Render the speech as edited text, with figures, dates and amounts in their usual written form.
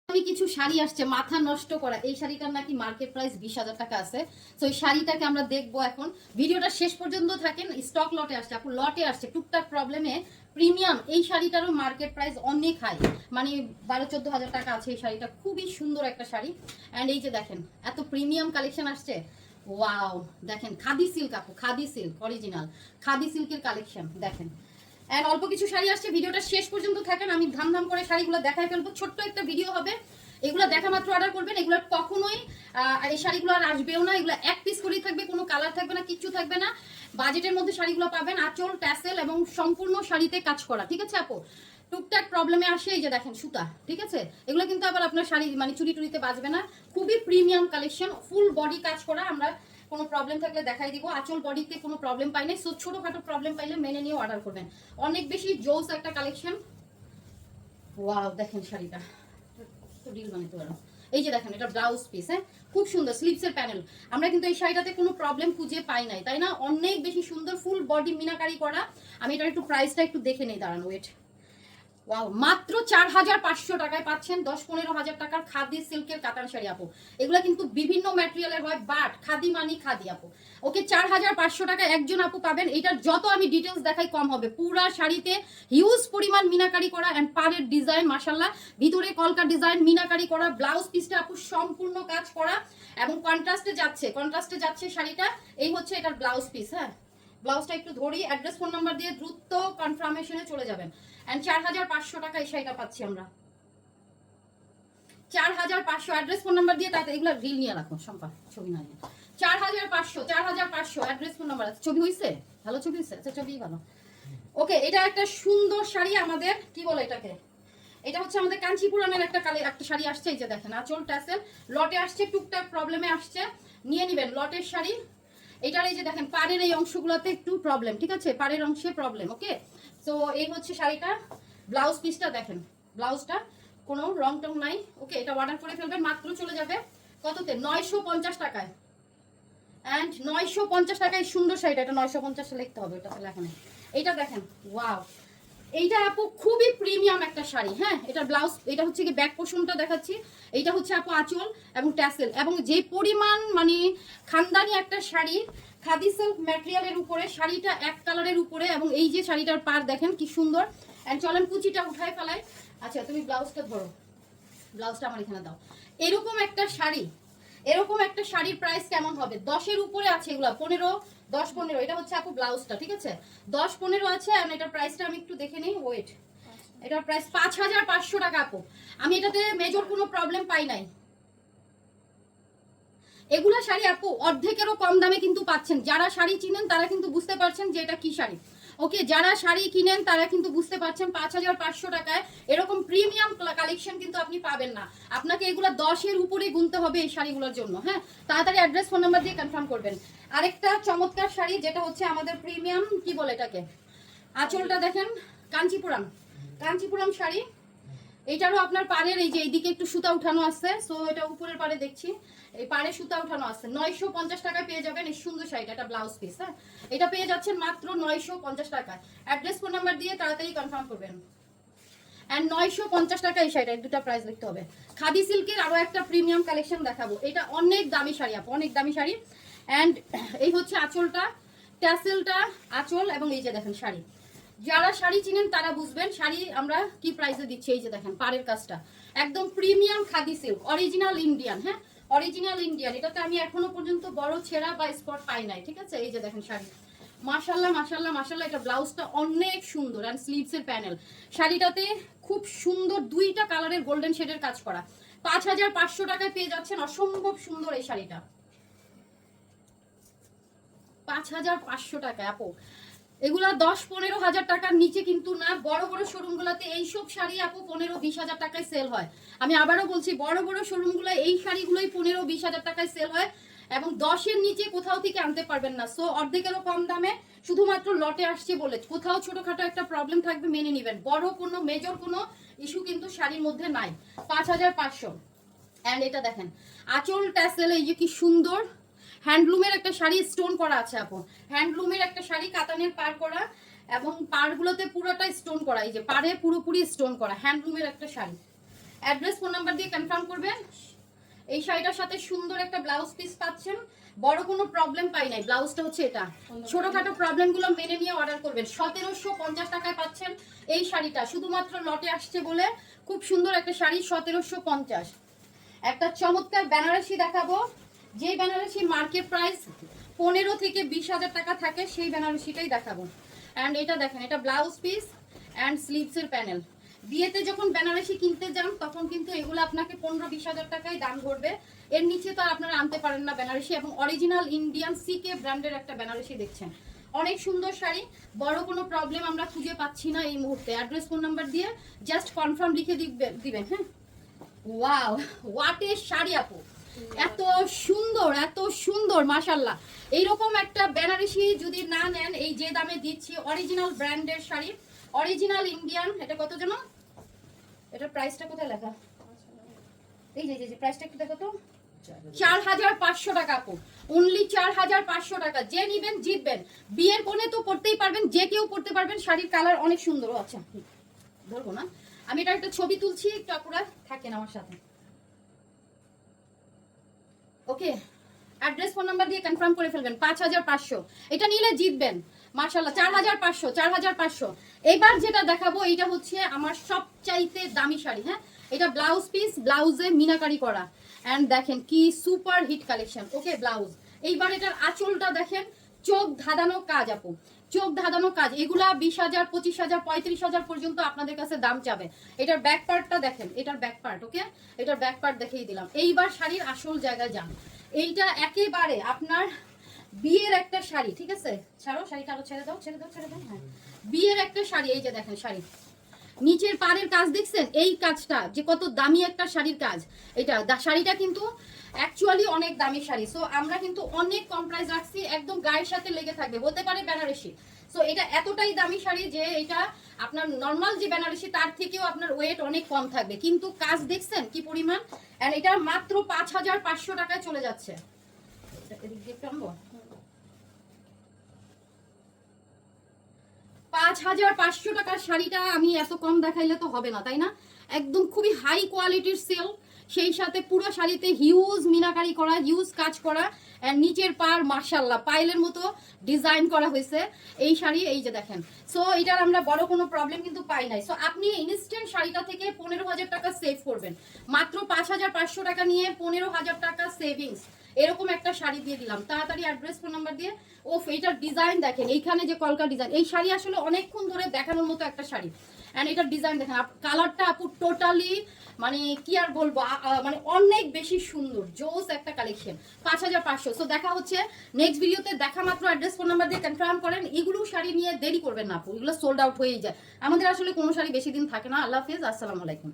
আমি কিছু শাড়ি আসছে মাথা নষ্ট করা, এই শাড়িটার নাকি মার্কেট প্রাইস 20,000 টাকা আছে। তো এই শাড়িটাকে আমরা দেখবো এখন, ভিডিওটা শেষ পর্যন্ত থাকেন। স্টক লটে আসছে আপু, লটে আসছে টুকটাক প্রবলেমে। প্রিমিয়াম এই শাড়িটারও মার্কেট প্রাইস অনেক হাই, মানে 12-14 হাজার টাকা আছে। এই শাড়িটা খুবই সুন্দর একটা শাড়ি। অ্যান্ড এই যে দেখেন এত প্রিমিয়াম কালেকশন আসছে। ওয়াও, দেখেন খাদি সিল্ক আপু, খাদি সিল্ক অরিজিনাল খাদি সিল্কের কালেকশন দেখেন। এন্ড অল্প কিছু শাড়ি আসছে, ভিডিওটা শেষ পর্যন্ত থাকেন। আমি ধাম ধাম করে শাড়িগুলো দেখাই ফেলবো, ছোট্ট একটা ভিডিও হবে। এগুলো দেখা মাত্র অর্ডার করবেন। এগুলো কখনোই এই শাড়িগুলো আর আসবেও না। এগুলো এক পিস করেই থাকবে, কোনো কালার থাকবে না, কিচ্ছু থাকবে না। বাজেটের মধ্যে শাড়িগুলো পাবেন, আঁচল ট্যাসেল এবং সম্পূর্ণ শাড়িতে কাজ করা, ঠিক আছে আপু। টুকটাক প্রবলেমে আসে এই যে দেখেন সুতা, ঠিক আছে। এগুলো কিন্তু আবার আপনার শাড়ি মানে চুরি টুরিতে বাজবে না। খুবই প্রিমিয়াম কালেকশন, ফুল বডি কাজ করা। আমরা কোনো প্রবলেম থাকলে দেখাই দিব। আঁচল বডিতে কোনো প্রবলেম পাই নাই, সো ছোটখাটো প্রবলেম পাইলে মেনে নিয়ে অর্ডার করবেন। অনেক বেশি জোস একটা কালেকশন। ওয়াও, দেখেন শাড়িটা তো ডিল বানাতে পারো। এই যে দেখেন এটা ব্লাউজ পিস, হ্যাঁ খুব সুন্দর স্লিভসের প্যানেল। আমরা কিন্তু এই শাড়িটাতে কোনো প্রবলেম খুঁজে পাই নাই, তাই না? অনেক বেশি সুন্দর, ফুল বডি মিনাকারি করা। আমি এটার একটু প্রাইসটা একটু দেখে নেই, দাঁড়ান ওয়েট। ওয়াও, মাত্র 4,500 টাকায় পাচ্ছেন 10-15 হাজার টাকার খাদি সিল্কের কাতান শাড়ি আপু। এগুলো কিন্তু বিভিন্ন ম্যাটেরিয়ালের হয়, বাট খাদি মানি খাদি আপু। ওকে, 4,500 টাকায় একজন আপু পাবেন। এটার যত আমি ডিটেলস দেখাই কম হবে। পুরা শাড়িতে হিউজ পরিমাণ মিনাকারি করা অ্যান্ড পাড়ের ডিজাইন মাশাল্লাহ, ভিতরে কলকা ডিজাইন মিনাকারি করা। ব্লাউজ পিসটা আপু সম্পূর্ণ কাজ করা এবং কন্ট্রাস্টে যাচ্ছে শাড়িটা। এই হচ্ছে এটার ব্লাউজ পিস। হ্যাঁ, ব্লাউজটা একটু ধরি, অ্যাড্রেস ফোন নাম্বার দিয়ে দ্রুত কনফার্মেশনে চলে যাবেন। এন্ড 4,500 টাকা এই শাড়িটা পাচ্ছি আমরা। 4,500 অ্যাড্রেস ফোন নাম্বার দিয়ে, তাতে এগুলো রিল নিয়ে রাখো সম্পা, ছবি না নিয়ে। 4,500 অ্যাড্রেস ফোন নাম্বার আছে। ছবি হইছে? ভালো ছবি হইছে? আচ্ছা, ছবি ভালো। ওকে, এটা একটা সুন্দর শাড়ি আমাদের, কি বলে এটাকে, এটা হচ্ছে আমাদের কাঞ্চিপুরামের একটা শাড়ি আসছে। এই যে দেখেন আঁচল ট্যাসেল লটে আসছে, টুকটাক প্রবলেমে আসছে, নিয়ে নিবেন লটের শাড়ি। এটার এই যে দেখেন পাড়ের এই অংশগুলোতে একটু প্রবলেম, ঠিক আছে, পাড়ের অংশে প্রবলেম। ওকে, তো এই হচ্ছে শাড়িটা। ব্লাউজ পিসটা দেখেন, ব্লাউজটা কোনো রং টং নাই। ওকে, এটা অর্ডার করে ফেলবেন, মাত্র চলে যাবে কততে, 950 টাকায়। অ্যান্ড 950 টাকায় সুন্দর শাড়িটা। এটা 950 লিখতে হবে, ওটা লেখা নেই। এইটা দেখেন, ওয়াও, এইটা আপু খুবই প্রিমিয়াম একটা শাড়ি। হ্যাঁ, এটা ব্লাউজ, এটা হচ্ছে কি ব্যাক পোর্শনটা দেখাচ্ছি। এইটা হচ্ছে আপু আঁচল এবং ট্যাসেল, এবং যে পরিমাণ মানে খানদানি একটা শাড়ি খাদি সিল্ক ম্যাটেরিয়ালের উপরে, শাড়িটা এক কালারের উপরে, এবং এই যে শাড়িটার পার দেখেন কি সুন্দর। অ্যান্ড চলেন কুচিটা উঠায় ফেলাই। আচ্ছা, তুমি ব্লাউজটা ধরো, ব্লাউজটা আমার এখানে দাও। এরকম একটা শাড়ি, এরকম একটা শাড়ির প্রাইস কেমন হবে? 10-এর উপরে আছে এগুলা, 15, 10-15। এটা হচ্ছে আপু ব্লাউজটা, ঠিক আছে, 10-15 আছে। আর এটার প্রাইসটা আমি একটু দেখে নিই, ওয়েট। এটার প্রাইস 5,500 টাকা আপু। আমি এটাতে মেজর কোনো প্রবলেম পাই নাই। এগুলা শাড়ি আপু অর্ধেকেরও কম দামে কিন্তু পাচ্ছেন। যারা শাড়ি চিনেন তারা কিন্তু বুঝতে পারছেন যে এটা কি শাড়ি। ওকে, যারা শাড়ি কিনেন তারা কিন্তু বুঝতে পারছেন 5,500 টাকায় এরকম প্রিমিয়াম কালেকশন কিন্তু আপনি পাবেন না। আপনাকে এগুলো 10-এর উপরে গুনতে হবে এই শাড়িগুলোর জন্য। হ্যাঁ, তাড়াতাড়ি অ্যাড্রেস ফোন নাম্বার দিয়ে কনফার্ম করবেন। আরেকটা চমৎকার শাড়ি, যেটা হচ্ছে আমাদের প্রিমিয়াম, কি বলে এটাকে, আঁচলটা দেখেন কাঞ্চিপুরাম, কাঞ্চিপুরাম শাড়ি। এইটারও আপনার পাড়ের এই যে এইদিকে একটু সুতা উঠানো আছে, সো এটা উপরের পাড়ে দেখছি এই পাড়ে সুতা উঠানো আছে। 950 টাকায় পেয়ে যাবেন এই সুন্দর শাড়িটা। এটা ব্লাউজ পিস। হ্যাঁ, এটা পেয়ে যাচ্ছেন মাত্র 950 টাকায়। অ্যাড্রেস ফোন নাম্বার দিয়ে তাড়াতাড়ি কনফার্ম করবেন। অ্যান্ড 950 টাকা এই শাড়িটা, দুটা প্রাইস লিখতে হবে। খাদি সিল্কের আরো একটা প্রিমিয়াম কালেকশন দেখাবো। এটা অনেক দামি শাড়ি আপু, অনেক দামি শাড়ি। অ্যান্ড এই হচ্ছে আঁচলটা, ট্যাসেলটা আঁচল, এবং এই যে দেখেন শাড়ি। যারা শাড়ি চিনেন তারা বুঝবেন শাড়ি আমরা কি প্রাইসে দিচ্ছি। এই যে দেখেন পাড়ের কাজটা একদম premium khadi silk, original Indian. হ্যাঁ, অরিজিনাল ইন্ডিয়ান। এটাতে আমি এখনো পর্যন্ত বড় ছেঁড়া বা স্পট পাই নাই, ঠিক আছে। এই যে দেখেন শাড়ি, মাশাল্লাহ মাশাল্লাহ মাশাল্লাহ। এটা ব্লাউজটা অনেক সুন্দর অ্যান্ড স্লিভসের প্যানেল। শাড়িটাতে খুব সুন্দর দুইটা কালারের গোল্ডেন শেডের কাজ করা। 5,500 টাকায় পেয়ে যাচ্ছেন অসম্ভব সুন্দর এই শাড়িটা। 5,500 টাকায় আপু। এগুলা 10-15 হাজার টাকার নিচে কিন্তু না। বড় বড় শোরুমগুলোতে এইসব শাড়ি আপু 15-20 হাজার টাকায় সেল হয়। আমি আবারও বলছি, বড় বড় শোরুমগুলো এই শাড়িগুলোই 15-20 হাজার টাকায় সেল হয়, এবং 10-এর নিচে কোথাও থেকে আনতে পারবেন না। সো অর্ধেকেরও কম দামে, শুধুমাত্র লটে আসছে বলে কোথাও ছোটখাটো একটা প্রবলেম থাকবে মেনে নেবেন, বড় কোনো মেজর কোনো ইস্যু কিন্তু শাড়ির মধ্যে নাই। 5,500। অ্যান্ড এটা দেখেন আঁচল ট্যাসেল, এই যে কি সুন্দর হ্যান্ডলুমের একটা শাড়ি, স্টোন করা আছে আপু। হ্যান্ডলুমের একটা শাড়ি, কাতানের পার করা, এবং পাড়গুলোতে পুরোটা স্টোন করা। এই যে পাড়ে পুরোপুরি স্টোন করা, হ্যান্ডলুমের একটা শাড়ি। অ্যাড্রেস ফোন নাম্বার দিয়ে কনফার্ম করবেন। এই শাড়িটার সাথে সুন্দর একটা ব্লাউজ পিস পাচ্ছেন, বড় কোনো প্রবলেম পাই নাই। ব্লাউজটা হচ্ছে এটা, ছোটখাটো প্রবলেমগুলো মেনে নিয়ে অর্ডার করবেন। 1750 টাকায় পাচ্ছেন এই শাড়িটা, শুধুমাত্র লটে আসছে বলে। খুব সুন্দর একটা শাড়ি, 1750। একটা চমৎকার বেনারসি দেখাবো, যে বেনারসি মার্কেট প্রাইস 15 থেকে 20,000 টাকা থাকে, সেই বেনারসিটাই দেখাবো। অ্যান্ড এটা দেখেন, এটা ব্লাউজ পিস অ্যান্ড স্লিভসের প্যানেল। বিয়েতে যখন বেনারসি কিনতে যান তখন কিন্তু এগুলো আপনাকে 15-20,000 টাকায় দাম ধরবে, এর নিচে তো আপনারা আনতে পারেন না বেনারসি। এবং অরিজিনাল ইন্ডিয়ান সিকে ব্র্যান্ডের একটা বেনারসি দেখছেন, অনেক সুন্দর শাড়ি, বড় কোনো প্রবলেম আমরা খুঁজে পাচ্ছি না এই মুহূর্তে। অ্যাড্রেস ফোন নাম্বার দিয়ে জাস্ট কনফার্ম লিখে দিবেন। হ্যাঁ, ওয়াও, হোয়াট এ শাড়ি আপু, এত সুন্দর, এত সুন্দর, মাশাআল্লাহ। এইরকম একটা বেনারসি যদি না নেন, এই যে দামে দিচ্ছি, অরিজিনাল ব্র্যান্ডের শাড়ি, অরিজিনাল ইন্ডিয়ান। এটা কত যেন, এটার প্রাইসটা কোথায় লেখা? এই যে প্রাইসটা একটু দেখো তো, 4500 টাকা আপু, অনলি 4500 টাকা। যে নিবেন জিতবেন। বিয়ের কোণে তো পড়তেই পারবেন, যে কেউ পড়তে পারবেন। শাড়ির কালার অনেক সুন্দর। আচ্ছা ধরবো না, আমি এটা একটা ছবি তুলছি, একটু আপুরা থাকেন আমার সাথে। ওকে, অ্যাড্রেস ফোন নাম্বার দিয়ে কনফার্ম করে ফেলবেন। 5500, এটা নিলে জিতবেন মাশাআল্লাহ। 4500, 4500। এবার যেটা দেখাবো এইটা হচ্ছে আমার সবচাইতে দামি শাড়ি। হ্যাঁ, এটা ব্লাউজ পিস, ব্লাউজে মিনাকারি করা। এন্ড দেখেন কি সুপার হিট কালেকশন। ওকে, ব্লাউজ। এইবার এটার আঁচলটা দেখেন, চোখ ধাঁধানো কাজ আপু, চোখ ধাঁধানো কাজ। এগুলা 20,000, 25,000, 35,000 পর্যন্ত আপনাদের কাছে দাম যাবে। এটার ব্যাক পার্টটা দেখেন, এটার ব্যাক পার্ট। ওকে, এটার ব্যাক পার্ট দেখিয়ে দিলাম। এইবার শাড়ির আসল জায়গায় যান। এইটা একেবারে আপনার বিয়ের একটা শাড়ি, ঠিক আছে? ছাড়ো শাড়িটা, আরো ছেড়ে দাও, ছেড়ে দাও, ছেড়ে দাও। হ্যাঁ, বিয়ের একটা শাড়ি। এই যে দেখেন শাড়ি, নিচের পাড়ের কাজ দেখছেন, এই কাজটা যে কত দামি একটা শাড়ির কাজ। এটা শাড়িটা কিন্তু অ্যাকচুয়ালি অনেক দামি শাড়ি। সো আমরা কিন্তু অনেক কম প্রাইস রাখছি, একদম গায়ের সাথে লেগে থাকবে, বলতে পারে বেনারসি। সো এটা এতটাই দামি শাড়ি যে এটা আপনার নর্মাল যে বেনারসি তার থেকেও আপনার ওয়েট অনেক কম থাকবে। কিন্তু কাজ দেখছেন কি পরিমাণ, এন্ড এটা মাত্র 5500 টাকায় চলে যাচ্ছে। এদিক দিয়ে টানবো, 5500 টাকার শাড়িটা আমি এত কম দেখাইলে তো হবে না, তাই না? একদম খুবই হাই কোয়ালিটির সেল, সেই সাথে পুরো শাড়িতে হিউজ মিনাকারি করা, হিউজ কাজ করা। এন্ড নিচের পার মাশাআল্লাহ পাইলের মতো ডিজাইন করা হয়েছে এই শাড়ি। এই যে দেখেন, সো এটার আমরা বড় কোনো প্রবলেম কিন্তু পাই নাই। সো আপনি ইনস্ট্যান্ট শাড়িটা থেকে 15,000 টাকা সেভ করবেন। মাত্র 5500 টাকা নিয়ে 15,000 টাকা সেভিংস, এরকম একটা শাড়ি দিয়ে দিলাম। তাড়াতাড়ি অ্যাড্রেস ফোন নাম্বার দিয়ে। ওফ, এইটার ডিজাইন দেখেন, এইখানে যে কলকা ডিজাইন। এই শাড়ি আসলে অনেকক্ষণ ধরে দেখানোর মতো একটা শাড়ি। এন্ড এটার ডিজাইন দেখেন, কালারটা আপু টোটালি মানে কি আর বলবো, মানে অনেক বেশি সুন্দর, জোস একটা কালেকশন। 5500। সো দেখা হচ্ছে নেক্সট ভিডিওতে। দেখা মাত্র অ্যাড্রেস ফোন নাম্বার দিয়ে কনফার্ম করেন। এগুলো শাড়ি নিয়ে দেরি করবেন না আপু, এগুলো সোল্ড আউট হয়েই যায়। আমাদের আসলে কোনো শাড়ি বেশি দিন থাকে না। আল্লাহ হাফেজ, আসসালামু আলাইকুম।